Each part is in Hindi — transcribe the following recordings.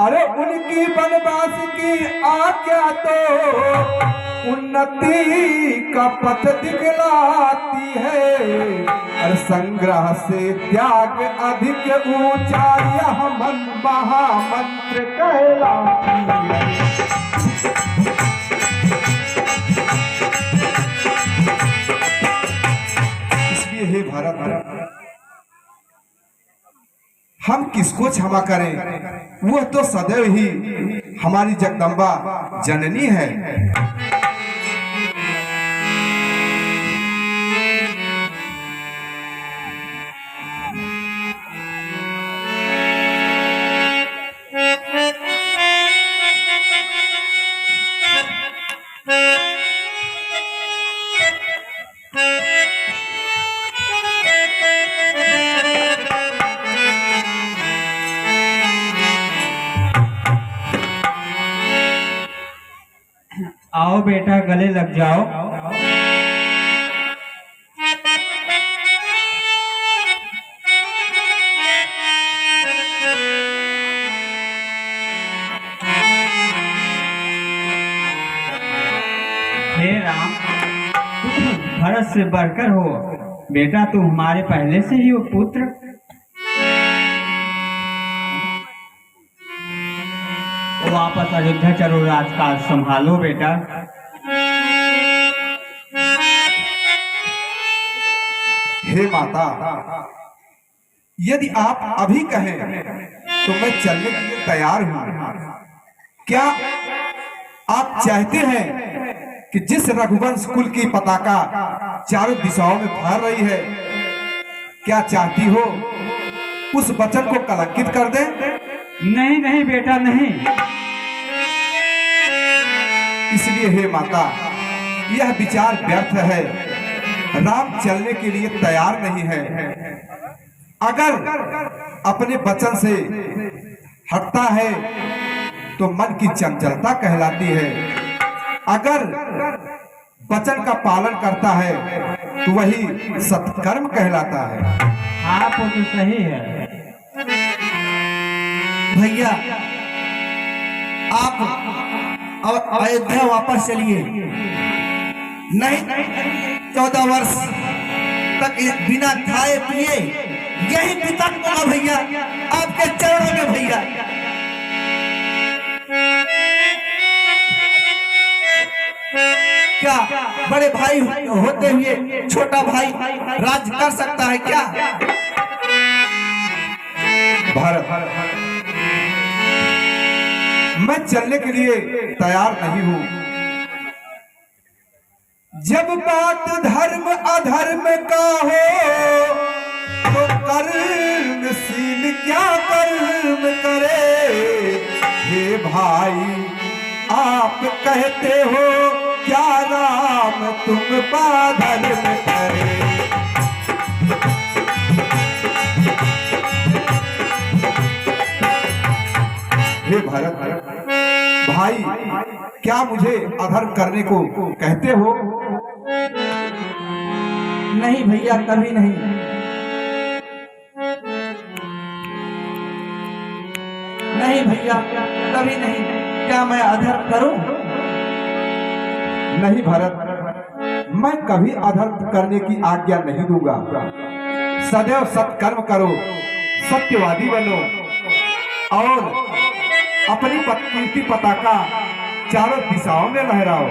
अरे उनकी वनवास की आज्ञा तो उन्नति का पथ दिखलाती है। और संग्रह से त्याग अधिक ऊंचा यह महामंत्र कहलाती है। इसलिए हे भारत, हम किसको क्षमा करें, वह तो सदैव ही हमारी जगदम्बा जननी है। आओ बेटा, गले लग जाओ। हे राम, भरत से बढ़कर हो बेटा, तू हमारे पहले से ही हो पुत्र। वापस अयोध्या चलो, राजकाज संभालो बेटा। हे माता, यदि आप अभी कहें तो मैं चलने के लिए तैयार हूं। क्या आप चाहते हैं कि जिस रघुवंश कुल की पताका चारों दिशाओं में फहर रही है, क्या चाहती हो उस वचन को कलंकित कर दें? नहीं नहीं बेटा, नहीं। इसलिए हे माता, यह विचार व्यर्थ है। राम चलने के लिए तैयार नहीं है। अगर अपने वचन से हटता है तो मन की चंचलता कहलाती है। अगर वचन का पालन करता है तो वही सत्कर्म कहलाता है। आप तो सही है भैया। आप अयोध्या वापस चलिए। नहीं, 14 वर्ष तक बिना खाए पिए यही बिताऊंगा भैया, आपके चरणों में भैया। क्या बड़े भाई होते हुए छोटा भाई राज कर सकता है क्या? भारत, मैं चलने के लिए तैयार नहीं हूं। जब बात धर्म अधर्म का हो तो कर्मशील क्या कर्म करे। हे भाई, आप कहते हो क्या राम तुम बाधर्म करे। हे भारत भाई, क्या मुझे अधर्म करने को कहते हो? नहीं भैया, कभी नहीं। नहीं भैया, कभी नहीं। क्या मैं अधर्म करूं? नहीं भारत, मैं कभी अधर्म करने की आज्ञा नहीं दूंगा। सदैव सत्कर्म करो, सत्यवादी बनो और अपनी कीर्ति पताका चारों दिशाओं में लहराओ।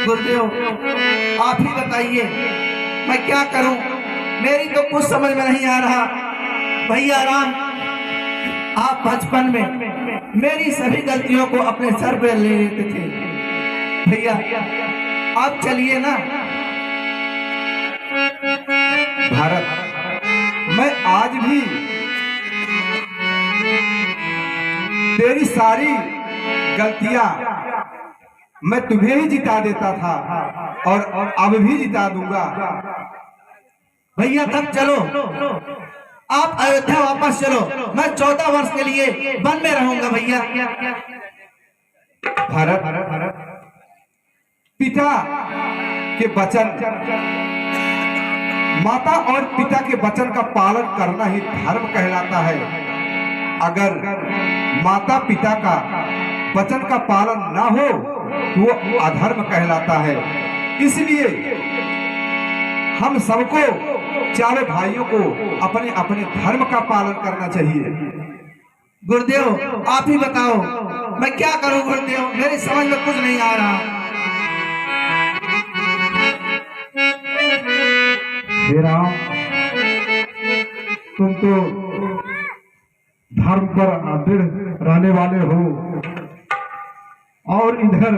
गुरुदेव, आप ही बताइए मैं क्या करूं? मेरी तो कुछ समझ में नहीं आ रहा। भैया राम, आप बचपन में मेरी सभी गलतियों को अपने सर पे ले लेते थे। भैया आप चलिए ना। भारत, मैं आज भी तेरी सारी गलतियां मैं तुम्हें ही जिता देता था और अब भी जिता दूंगा। भैया तब चलो, आप अयोध्या वापस चलो। मैं 14 वर्ष के लिए वन में रहूंगा भैया। भरत पिता के वचन, माता और पिता के वचन का पालन करना ही धर्म कहलाता है। अगर माता पिता का वचन का पालन ना हो तो वो अधर्म कहलाता है। इसलिए हम सबको, चारों भाइयों को अपने अपने धर्म का पालन करना चाहिए। गुरुदेव आप ही बताओ मैं क्या करूं गुरुदेव, मेरी समझ में कुछ नहीं आ रहा। हे राम, तुम तो धर्म पर अडिग रहने वाले हो और इधर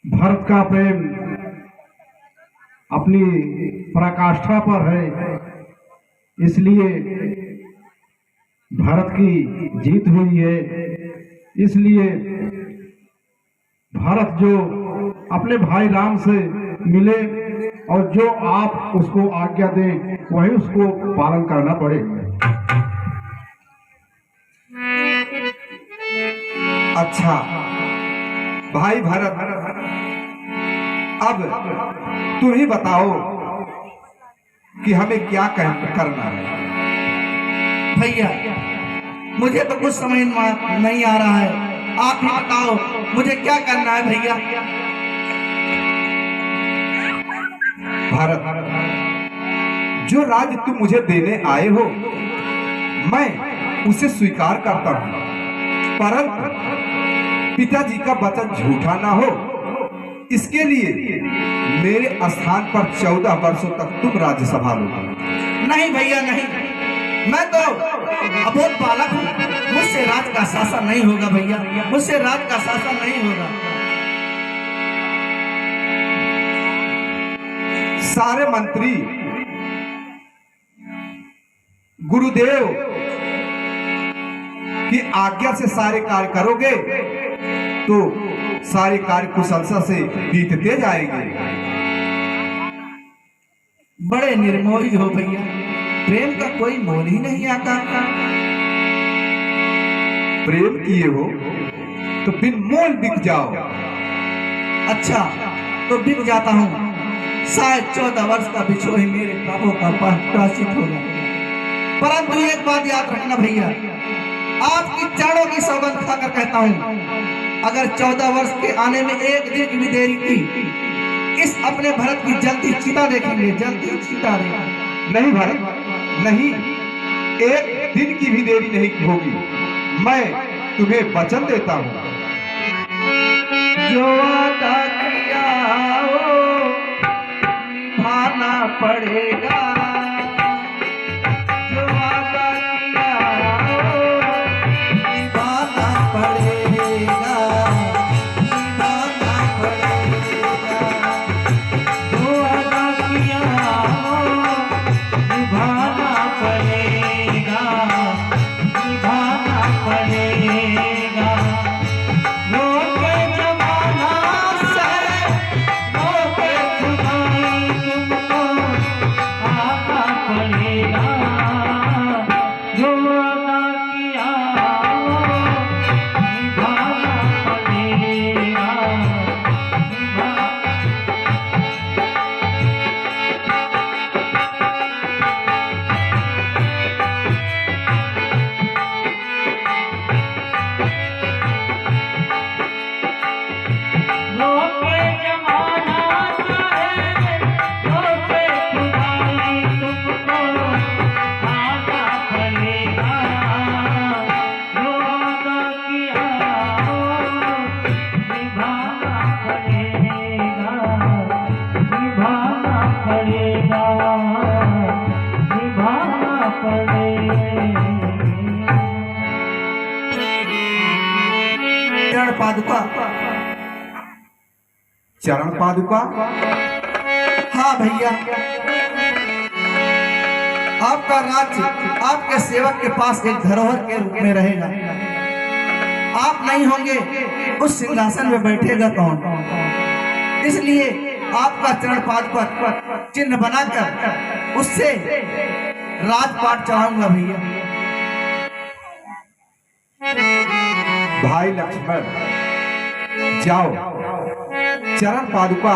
भरत का प्रेम अपनी पराकाष्ठा पर है, इसलिए भारत की जीत हुई है। इसलिए भारत जो अपने भाई राम से मिले और जो आप उसको आज्ञा दें वही उसको पालन करना पड़ेगा। अच्छा भाई भरत, अब तुम ही बताओ कि हमें क्या करना है। भैया मुझे तो कुछ समझ में नहीं आ रहा है, आप ही बताओ मुझे क्या करना है भैया। भारत, जो राज्य तुम मुझे देने आए हो मैं उसे स्वीकार करता हूं, परंतु पिताजी का वचन झूठा ना हो, इसके लिए मेरे स्थान पर 14 वर्षों तक तुम राज्य संभालोगे। नहीं भैया नहीं, मैं तो अबोध बालक हूँ, मुझसे राज का शासन नहीं होगा भैया, मुझसे राज का शासन नहीं होगा। सारे मंत्री गुरुदेव की आज्ञा से सारे कार्य करोगे तो सारे कार्य कुशलता से बीतते जाएंगे। बड़े निर्मोही हो भैया, प्रेम का कोई मोल ही नहीं आता। प्रेम किए हो तो बिन मोल बिक जाओ। अच्छा तो बिक जाता हूँ, शायद 14 वर्ष का बिछो ही मेरे पापों का प्रायश्चित होगा। परंतु एक बात याद रखना भैया, आपकी चरणों की सौगंध खाकर कहता हूँ, अगर 14 वर्ष के आने में एक दिन की भी देरी की, इस अपने भरत की जलती चिता देखेंगे, जलती चिता देखेंगे। नहीं भरत नहीं, एक दिन की भी देरी नहीं होगी, मैं तुम्हें वचन देता हूँ। जो वादा किया हो निभाना पड़ेगा, जो वादा किया हो निभाना पड़ेगा, निभाना पड़ेगा। जो वादा किया हो निभाना पड़ेगा, निभाना पड़ेगा। रोके जमाना से रोके जुदाई तुमको आना पड़ेगा, जो वादा किया निभाना पड़ेगा, निभाना। रोके जमाना चाहे रोके खुदाई तुमको आना पड़ेगा, जो वादा किया निभाना पड़ेगा, निभाना पड़ेगा, निभाना पड़ेगा। चरण पादुका, चरण पादुका, हाँ भैया, आपका राज्य आपके सेवक के पास एक धरोहर के रूप में रहेगा। आप नहीं होंगे उस सिंहासन में बैठेगा कौन? इसलिए आपका चरण पादुका चिन्ह बनाकर उससे राजपाट चढ़ाऊंगा भैया। भाई लक्ष्मण, जाओ चरण पादुका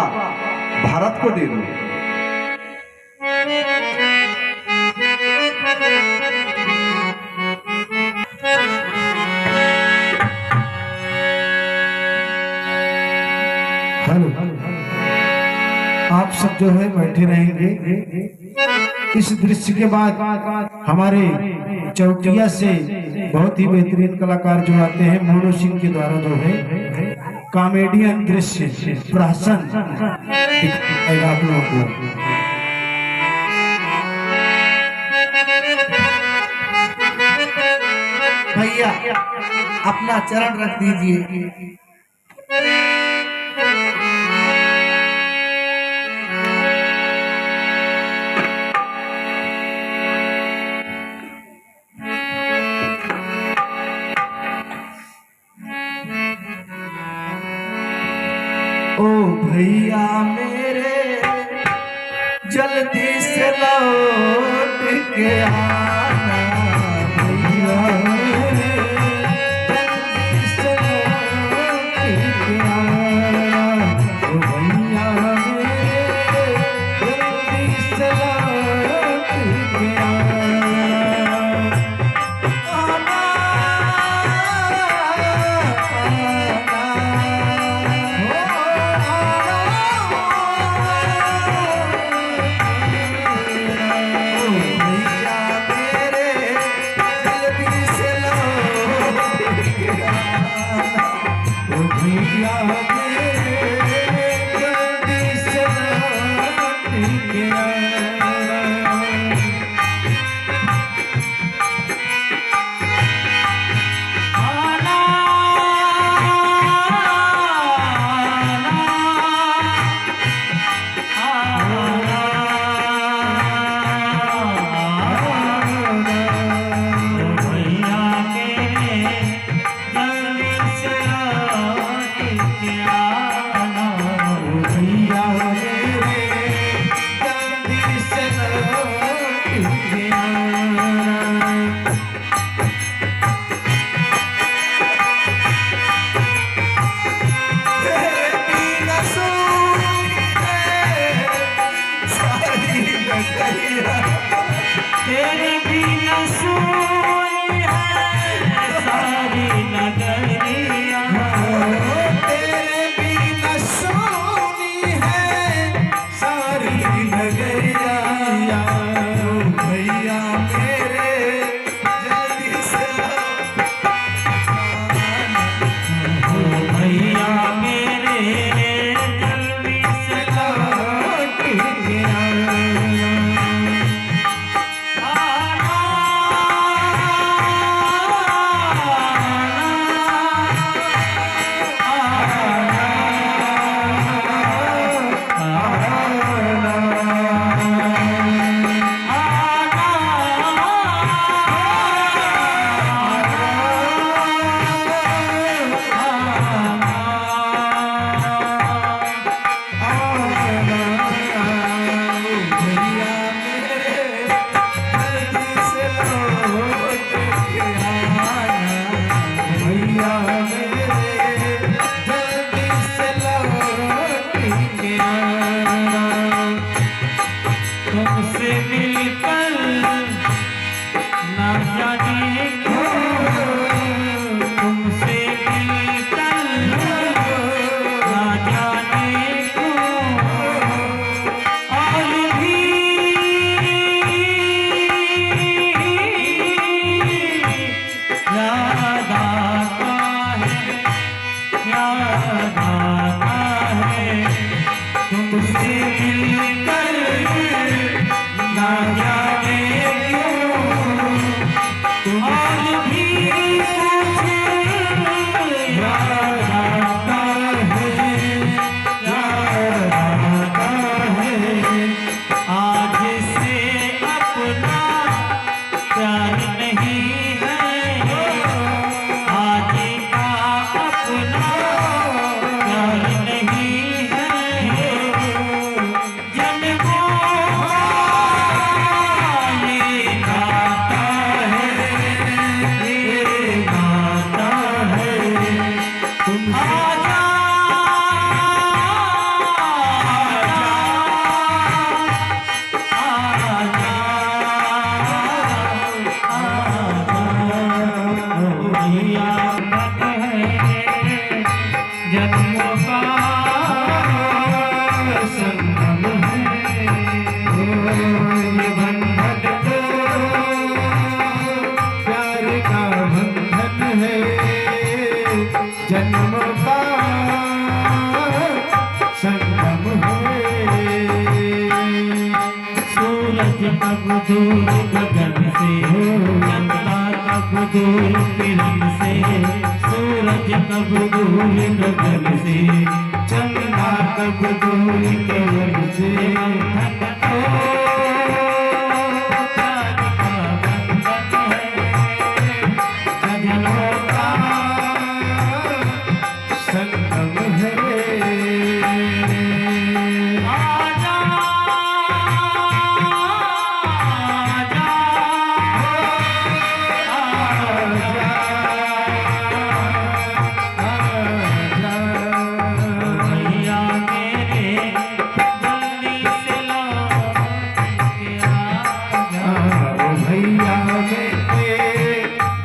भारत को दे दो। हेलो, आप सब जो है बैठे रहेंगे। इस दृश्य के बाद हमारे चौटिया से बहुत ही बेहतरीन कलाकार जो आते हैं मोनू सिंह के द्वारा जो है कॉमेडियन दृश्य प्रहसन दिखाएगा आप लोगों को। भैया अपना चरण रख दीजिए। ओ भैया मेरे जल्दी से लौट के आना, भैया मेरे जल्दी से लौट के आना, ओ भैया मेरे जल्दी से लौट के आना। भैया जन्मों का संगम है, ये बंधन तो प्यार का बंधन है, जन्मों का संगम है। सूरज कब दूर गगन से, चंदा कब दूर किरण से, सूरज कब दूर गगन से, चंदा कब दूर किरण से, ओ प्यार का बंधन है, जन्मों का संगम है। आजा भैया मेरे जल्दी से लौट के आजा, भैया मेरे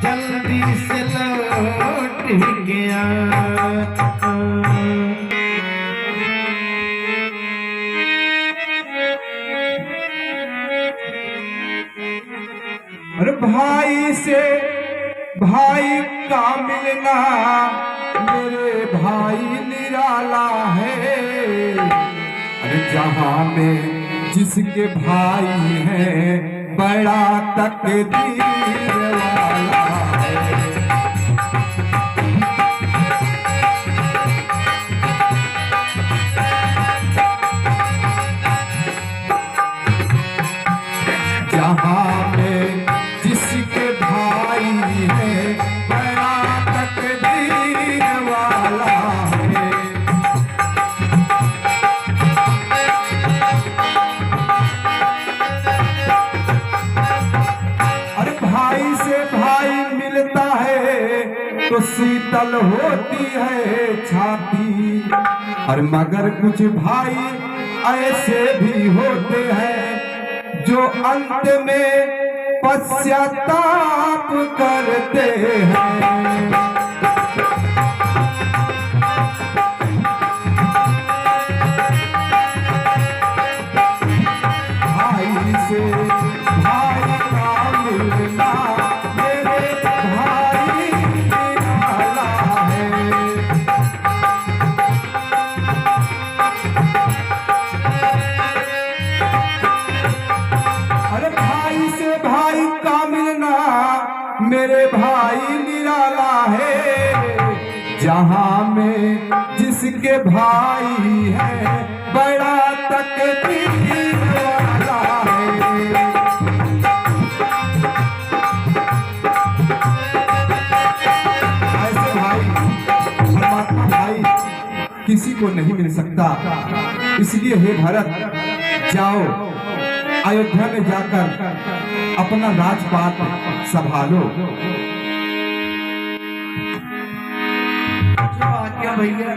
जल्दी से लौट के आजा। अरे भाई से भाई का मिलना मेरे भाई निराला है। अरे जहां में जिसके भाई हैं बड़ा तकदीर वाला है। जहां में जिसके भाई है बड़ा तकदीर वाला है। अरे भाई से भाई मिलता है तो शीतल होती है छाती। और मगर कुछ भाई ऐसे भी होते हैं जो अंत में पश्चाताप करते हैं। भाई से भाई का मिलना मेरे भाई निराला है। अरे भाई से भाई का मिलना मेरे भाई निराला है। जहां में जिसके भाई है बड़ा तकदीर वाला है। ऐसे भाई परमात्मा भाई किसी को नहीं मिल सकता। इसलिए हे भरत जाओ अयोध्या में जाकर अपना राजपाट संभालो। क्या भैया